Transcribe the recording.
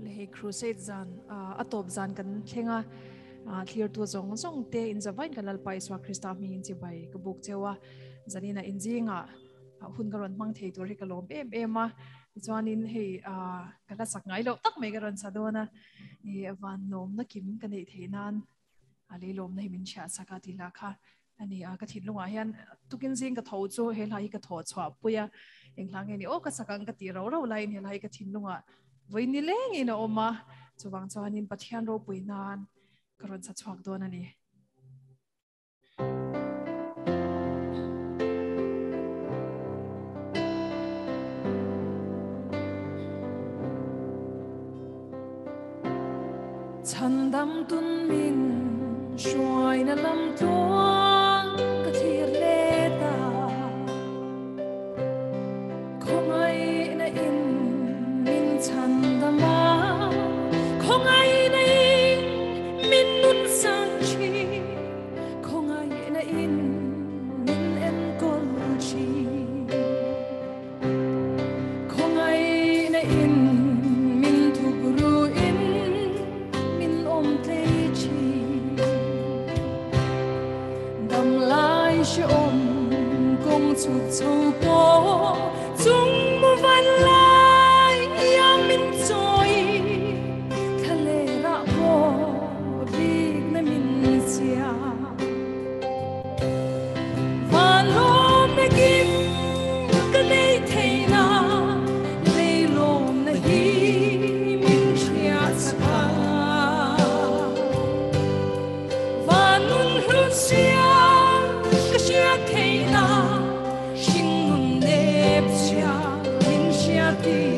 le he crusade zan atop zan kan thenga clear tu zong te in zawain kalal pai swa Krista mi in chi bai ka buk chewa zanina injinga hun karon mang thei tur hi kalom em chuanin hei kala sak ngai lo tak mai karon sadona e van nom na kim kan nei theinan ali lom na himin sha saka ti la kha ani ka thin lunga hian tukin jing ka tho chu he lai ka tho chwa puya englang ni o ka sakang ka ti ro lai ni lai ka thin lunga voini leng ina oma chuwang chuanin pathian ro puinan karon sa chuak don ani Chandam tun min shuai na lam tuang ka thir leta khong ai na in min chandama khong ai na in min nun sang chi khong ai na in min en kol chi khong ai na in min thugru in she kong chuk chou po chung mu van lai ya min choi khale ra po rik na min sia van lom na kim ka nei theina lei lom na hi min chia sa van nun hu sia Shing nun nep sia min sia ti